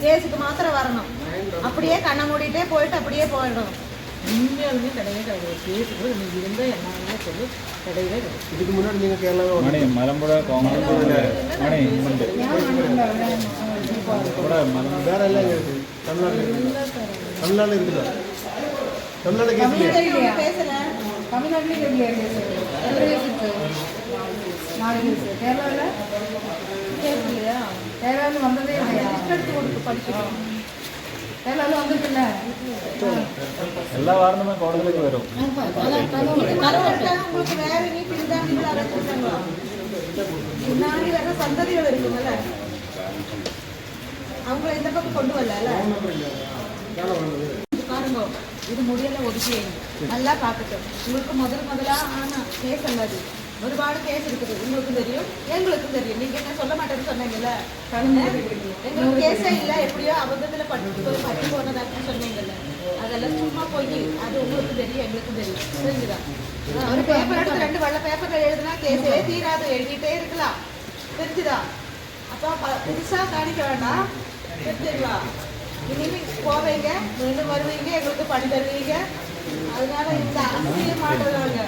கேஸுக்கு மாத்திரம் வரணும். அப்படியே கண்ணை மூடிட்டே போயிட்டு அப்படியே போயிடணும். உண்மையாலுமே கிடையவே கிடையாது. கேஸுக்கு நீங்கள் இருந்தால் என்ன சொல்லி கிடையவே கிடையாது. இதுக்கு முன்னாடி நீங்கள் கேரளாவில் மணி மலம்புழ காங்கிரஸ் மணி உண்டு வேற எல்லாம் இருக்குது. தமிழ்நாடு இருக்குதா? தமிழ்நாடு கேஸ் பேசல. தமிழ்நாட்டிலே கேரளாவில் கேட்கலையா? கேரளாவில் வந்ததே இல்லையா? படிக்கணும். கேரளாவில் வந்துருக்குல்ல. எல்லா வாரமுமே கோடங்களுக்கு வரும். உங்களுக்கு வேற நீ பிரிந்தாண்டிகள் அரைச்சிருக்காங்களா? முன்னாடி வர சந்ததிகள் இருக்குங்கல்ல, அவங்கள இந்த பக்கம் கொண்டு வரல. பாருங்க, இது முடியல ஒதுக்கி நல்லா பார்க்கட்டும். உங்களுக்கு முதலா ஆனா கேஸ் அல்லது ஒருபாடு கேஸ் இருக்குது. உங்களுக்கும் தெரியும், எங்களுக்கும் தெரியும். நீங்க என்ன சொல்ல மாட்டேன்னு சொன்னீங்கல்ல, எங்களுக்கு கேஸே இல்லை, எப்படியோ அபத்தத்தில் பட்டு போனதான்னு சொன்னீங்கல்ல, அதெல்லாம் சும்மா போய் அது உங்களுக்கு தெரியும், எங்களுக்கும் தெரியும். தெரிஞ்சுதான் ஒரு பேப்பர் எடுத்து 2 வெள்ளை பேப்பர்ல எழுதுனா கேஸே தீராது, எழுதிட்டே இருக்கலாம். தெரிஞ்சுதா? அப்போ புதுசா காணிக்க வேண்டாம். தெரிஞ்சுங்களா? இனிமே போவீங்க, மீண்டும் வருவீங்க, எங்களுக்கு பண்ணி தருவீங்க. அதனால இந்த அரசியல் மாட்டுறாங்க.